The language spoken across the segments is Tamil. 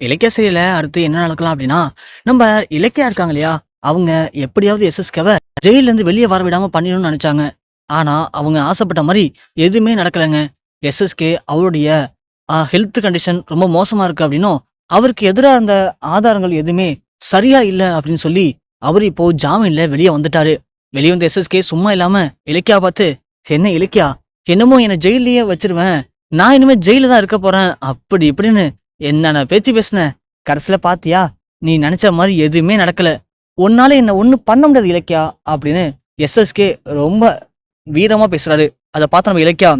இலக்கிய சரியில அடுத்து என்ன நடக்கலாம் அப்படின்னா, நம்ம இலக்கியா இருக்காங்க இல்லையா? அவங்க எப்படியாவது எஸ்எஸ்கேவ ஜெயில்ல இருந்து வெளிய வர விடாம பண்ணிடணும்னு நெனச்சாங்க. ஆனா, அவங்க ஆசைப்பட்ட மாரி எதுவுமே நடக்கலங்க. எஸ்எஸ்கே அவருடைய ஹெல்த் கண்டிஷன் ரொம்ப மோசமா இருக்கு அப்படின்னும், அவருக்கு எதிரா இருந்த ஆதாரங்கள் எதுவுமே சரியா இல்ல அப்படின்னு சொல்லி, அவரு இப்போ ஜாமீன்ல வெளிய வந்துட்டாரு. வெளிய வந்த எஸ்எஸ்கே சும்மா இல்லாம இலக்கியாவ பார்த்து, "என்ன இலக்கியா, என்னமோ என்ன ஜெயில்லயே வச்சுருவேன். நான் இனிமே ஜெயில்ல தான் இருக்க போறேன்." அப்படி இப்படின்னு என்னென்ன பேச்சு பேசின. கடைசியில பாத்தியா, நீ நினைச்ச மாதிரி எதுவுமே நடக்கல. உன்னால என்ன ஒண்ணும் பண்ண முடியாது இலக்கியா அப்படின்னு எஸ்எஸ்கே ரொம்ப வீரமா பேசுறாரு. அத பார்த்து நம்ம இலக்கியா,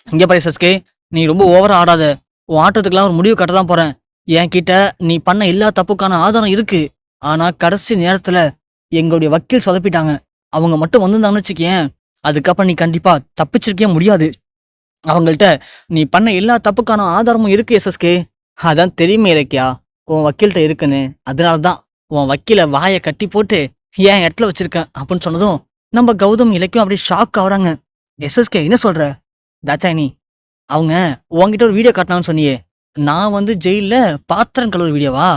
இங்க பாரு எஸ்எஸ்கே, நீ ரொம்ப ஓவரா ஆடாத. உன் ஆட்டத்துக்குலாம் ஒரு முடிவு கட்ட தான் போறேன். என்கிட்ட நீ பண்ண எல்லா தப்புக்கான ஆதாரம் இருக்கு. ஆனா கடைசி நேரத்துல எங்களுடைய வக்கீல் சொதப்பிட்டாங்க. அவங்க மட்டும் வந்திருந்தாங்கன்னு வச்சுக்கயேன், அதுக்கப்புறம் நீ கண்டிப்பா தப்பிச்சிருக்கவே முடியாது. அவங்கள்ட்ட நீ பண்ண எல்லா தப்புக்கான ஆதாரமும் இருக்கு எஸ்எஸ்கே. அதான் தெரியுமே இலக்கியா, உன் வக்கீல்ட்ட இருக்குன்னு. அதனால தான் உன் வக்கீல வாய கட்டி போட்டு என் இடத்துல வச்சிருக்கேன் அப்படின்னு சொன்னதும், நம்ம கௌதம் இலக்கியம் அப்படியே ஷாக் ஆகுறாங்க. எஸ்எஸ்கே என்ன சொல்ற? தாட்சாயினி, அவங்க உன்கிட்ட ஒரு வீடியோ காட்டினான்னு சொன்னியே, நான் வந்து ஜெயில்ல பாத்திரம் கழுவுற வீடியோவா?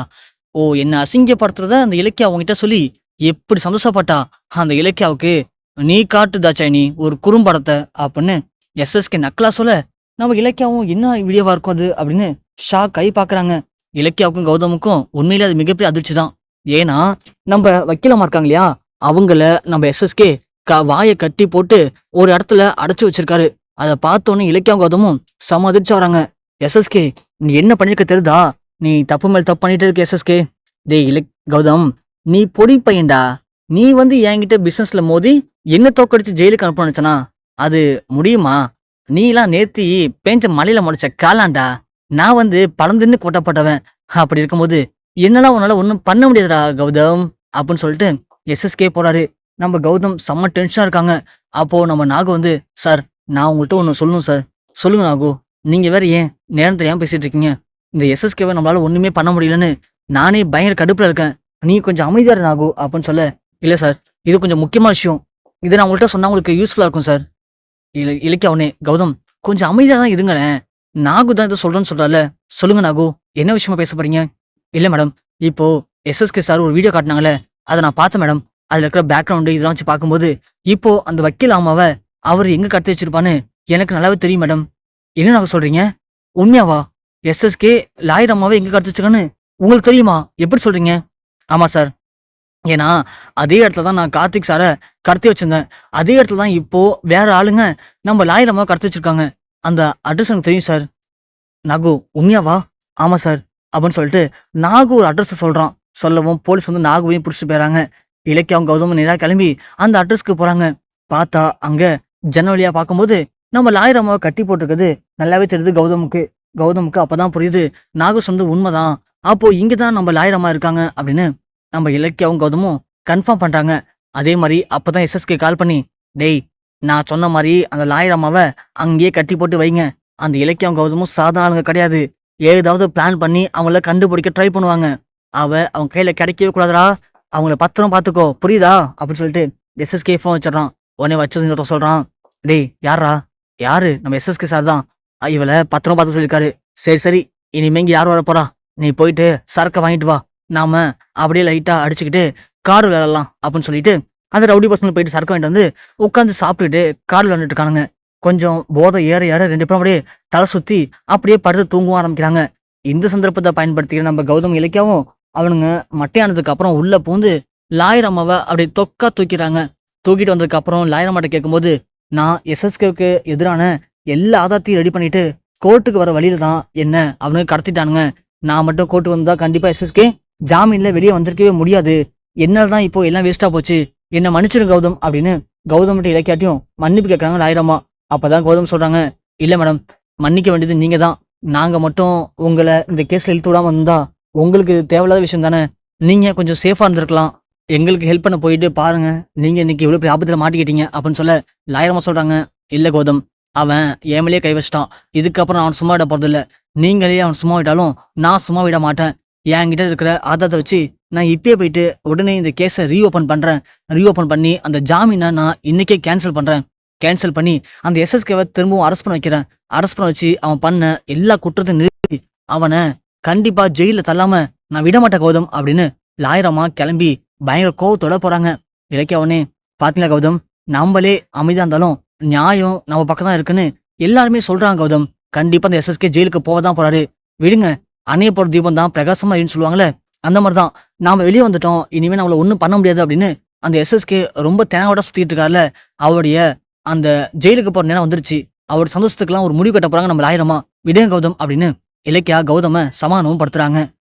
ஓ, என்ன அசிங்கப்படுத்துறத அந்த இலக்கியா உன்கிட்ட சொல்லி எப்படி சந்தோஷப்பட்டா? அந்த இலக்கியாவுக்கு நீ காட்டு தாட்சாயினி ஒரு குறும்படத்தை அப்படின்னு எஸ்எஸ்கே நக்கலா சொல்ல, நம்ம இலக்கியாவும் என்ன வீடியோவா இருக்கும் அது அப்படின்னு ஷாக் ஆகி பாக்குறாங்க. இலக்கியாவுக்கும் கௌதமுக்கும் உண்மையிலே அது மிகப்பெரிய அதிர்ச்சி தான். ஏன்னா, நம்ம வக்கீலமா இருக்காங்க இல்லையா, அவங்கள நம்ம எஸ்எஸ்கே வாயை கட்டி போட்டு ஒரு இடத்துல அடைச்சு வச்சிருக்காரு. அதை பார்த்தோன்னே இலக்கியாவும் கௌதமும் செம அதிர்ச்சி வராங்க. எஸ்எஸ்கே, நீ என்ன பண்ணிருக்க தெரியுதா? நீ தப்பு மேல் தப்பு பண்ணிட்டு இருக்க எஸ்எஸ்கே. டேய் கௌதம், நீ பொடி பையன்டா. நீ வந்து என்கிட்ட பிசினஸ்ல மோதி என்ன தோக்கடிச்சு ஜெயிலுக்கு அனுப்ப நினைச்சனா? அது முடியுமா? நீலாம் நேத்தி பேஞ்ச மலையில முளைச்ச காளான்டா. நான் வந்து பழந்தின்னு கொட்டப்பட்டவன். அப்படி இருக்கும்போது என்னலாம் உன்னால ஒண்ணும் பண்ண முடியாதுடா கௌதம் அப்படின்னு சொல்லிட்டு எஸ்எஸ்கே போறாரு. நம்ம கௌதம் செம்ம டென்ஷனா இருக்காங்க. அப்போ நம்ம நாகு வந்து, சார், நான் உங்கள்கிட்ட ஒண்ணு சொல்லணும் சார். சொல்லுங்க நாகு. நீங்க வேற ஏன் நேரம் தெரியாம பேசிட்டு இருக்கீங்க? இந்த எஸ்எஸ்கேவை நம்மளால ஒண்ணுமே பண்ண முடியலன்னு நானே பயங்கர கடுப்புல இருக்கேன். நீ கொஞ்சம் அமைதியா இரு நாகு அப்படின்னு சொல்ல, இல்ல சார், இது கொஞ்சம் முக்கியமான விஷயம். இதை நான் உங்கள்கிட்ட சொன்னா உங்களுக்கு யூஸ்ஃபுல்லா இருக்கும் சார். இலக்கிய அவனே, கௌதம் கொஞ்சம் அமைதியா தான் இருங்களேன். நாகு தான் இதை சொல்றேன்னு சொல்றால. சொல்லுங்க நாகு, என்ன விஷயமா பேச போறீங்க? இல்ல மேடம், இப்போ எஸ்எஸ்கே சார் ஒரு வீடியோ காட்டினாங்களே, அதை நான் பார்த்தேன் மேடம். அதுல இருக்கிற பேக்ரவுண்டு இதெல்லாம் வச்சு பார்க்கும்போது, இப்போ அந்த வக்கீல் அம்மாவ அவர் எங்க கடத்தி வச்சிருப்பான்னு எனக்கு நல்லாவே தெரியும் மேடம். என்ன நாங்க சொல்றீங்க? உண்மையாவா? எஸ்எஸ்கே லாயர் அம்மாவை எங்க கடத்தி வச்சிருக்கான்னு உங்களுக்கு தெரியுமா? எப்படி சொல்றீங்க? ஆமா சார். ஏன்னா, அதே இடத்துல தான் நான் கார்த்திக் சார கடத்தி வச்சிருந்தேன். அதே இடத்துல தான் இப்போ வேற ஆளுங்க நம்ம லாயர் அம்மாவ கடத்தி வச்சிருக்காங்க. அந்த அட்ரஸ் எனக்கு தெரியும் சார். நாகு, உண்மையாவா? ஆமா சார் அப்படின்னு சொல்லிட்டு நாகு ஒரு அட்ரஸ் சொல்றான். சொல்லவும் போலீஸ் வந்து நாகுவையும் பிடிச்சிட்டு போயிறாங்க. இலக்கியாவும் கௌதமும் நேரா கிளம்பி அந்த அட்ரஸ்க்கு போறாங்க. பார்த்தா அங்க ஜன்னல் வழியா பார்க்கும்போது நம்ம லாயர் அம்மாவை கட்டி போட்டிருக்கிறது நல்லாவே தெரியுது கௌதமுக்கு. கௌதமுக்கு அப்பதான் புரியுது, நாகு சொன்னது உண்மைதான். அப்போ இங்கதான் நம்ம லாயர் அம்மா இருக்காங்க அப்படின்னு நம்ம இலக்கியாவும் கௌதமும் கன்ஃபார்ம் பண்றாங்க. அதே மாதிரி அப்பதான் எஸ்எஸ்கே கால் பண்ணி, டேய், நான் சொன்ன மாதிரி அந்த லாயர் அம்மாவை அங்கேயே கட்டி போட்டு வைங்க. அந்த இலக்கியம் கௌதமும் சாதாரண ஆளுங்க கிடையாது. ஏதாவது பிளான் பண்ணி அவங்கள கண்டுபிடிக்க ட்ரை பண்ணுவாங்க. அவங்க கையில கிடைக்கவே கூடாதுடா. அவங்கள பத்திரம் பார்த்துக்கோ, புரியுதா அப்படின்னு சொல்லிட்டு எஸ்எஸ்கே ஃபோன் வச்சிடறான். உடனே வச்சது இன்னொருத்தன் சொல்றான், டேய் யாரா? யாரு? நம்ம எஸ்எஸ்கே சார் தான். இவளை பத்திரம் பார்த்து சொல்லியிருக்காரு. சரி சரி, இனிமே இங்க யார் வர போறா? நீ போயிட்டு சரக்கை வாங்கிட்டு வா. நாம அப்படியே லைட்டா அடிச்சுக்கிட்டு கார் விளையாடலாம் அப்படின்னு சொல்லிட்டு அந்த ரவுடி பசங்க போயிட்டு சரக்கு வாங்கிட்டு வந்து உட்காந்து சாப்பிட்டுட்டு கார் விளையாண்டுட்டு இருக்கானுங்க. கொஞ்சம் போதை ஏற ஏற ரெண்டு பேரும் அப்படியே தலை சுத்தி அப்படியே படுத்து தூங்கவும் ஆரம்பிக்கிறாங்க. இந்த சந்தர்ப்பத்தை பயன்படுத்திக்கிற நம்ம கௌதம் இலக்கியாவும் அவனுங்க மட்டையானதுக்கு அப்புறம் உள்ள பூந்து லாயர் அம்மாவை அப்படியே தொக்கா தூக்கிடுறாங்க. தூக்கிட்டு வந்ததுக்கு அப்புறம் லாயர் அம்மாட்ட கேட்கும்போது, நான் எஸ்எஸ்கேவுக்கு எதிரான எல்லா ஆதாரத்தையும் ரெடி பண்ணிட்டு கோர்ட்டுக்கு வர வழியில தான் என்ன அவனுக்கு கடத்திட்டானுங்க. நான் மட்டும் கோர்ட்டுக்கு வந்தா கண்டிப்பா எஸ்எஸ்கே ஜாமீன்ல வெளியே வந்திருக்கவே முடியாது. என்னால்தான் இப்போ எல்லாம் வேஸ்டா போச்சு. என்ன மன்னிச்சிரு கௌதம் அப்படின்னு கௌதம் மட்டும் இலக்கியாட்டியும் மன்னிப்பு கேட்கறாங்க லாயர் அம்மா. அப்பதான் கௌதம் சொல்றாங்க, இல்ல மேடம், மன்னிக்க வேண்டியது நீங்க தான். நாங்க மட்டும் உங்களை இந்த கேஸ்ல இழுத்து விடாம இருந்தா உங்களுக்கு இது தேவையில்லாத விஷயம் தானே. நீங்க கொஞ்சம் சேஃபா இருந்திருக்கலாம். எங்களுக்கு ஹெல்ப் பண்ண போயிட்டு பாருங்க, நீங்க இன்னைக்கு இவ்வளவு பெரிய ஆபத்துல மாட்டிக்கிட்டீங்க அப்படின்னு சொல்ல லாயரமா சொல்றாங்க, இல்ல கௌதம், அவன் ஏமலே கை வச்சிட்டான். இதுக்கப்புறம் அவன் சும்மா விட போறது இல்ல. நீங்களே அவன் சும்மா விட்டாலும் நான் சும்மா விட மாட்டேன். என்கிட்ட இருக்கிற ஆதாரத்தை வச்சு நான் இப்பயே போயிட்டு உடனே இந்த கேஸை ரீஓபன் பண்றேன். ரீஓபன் பண்ணி அந்த ஜாமீனை நான் இன்னைக்கே கேன்சல் பண்றேன். கேன்சல் பண்ணி அந்த எஸ்எஸ்கேவை திரும்பவும் அரெஸ்ட் பண்ண வைக்கிறேன். அரெஸ்ட் பண்ண வச்சு அவன் பண்ண எல்லா குற்றத்தையும் நிறுத்தி அவனை கண்டிப்பா ஜெயில தள்ளாம நான் விட மாட்டேன் கௌதம் அப்படின்னு லாயரம்மா கிளம்பி பயங்கர கோவத்தோட போறாங்க. இலக்கியா உடனே, பாத்தீங்களா கௌதம், நம்மளே அமைதியா இருந்தாலும் நியாயம் நம்ம பக்கம் தான் இருக்குன்னு எல்லாருமே சொல்றாங்க கௌதம். கண்டிப்பா அந்த எஸ்எஸ்கே ஜெயிலுக்கு போக தான் போறாரு. விடுங்க, அணைய போற தீபம் தான் பிரகாசமா எரியும்னு சொல்லுவாங்கல்ல, அந்த மாதிரி தான். நாம வெளியே வந்துட்டோம், இனிமே நம்மள ஒண்ணும் பண்ண முடியாது அப்படின்னு அந்த எஸ்எஸ்கே ரொம்ப தேங்காவோட சுத்திட்டு இருக்காருல, அவருடைய அந்த ஜெயிலுக்கு போற நேரம் வந்துருச்சு. அவர் சந்தோஷத்துக்குலாம் ஒரு முடிவு கட்ட போறாங்க நம்ம லாயரம்மா. விடுங்க கௌதம் அப்படின்னு இலக்கியா கௌதம சமாதானமும் படுத்துறாங்க.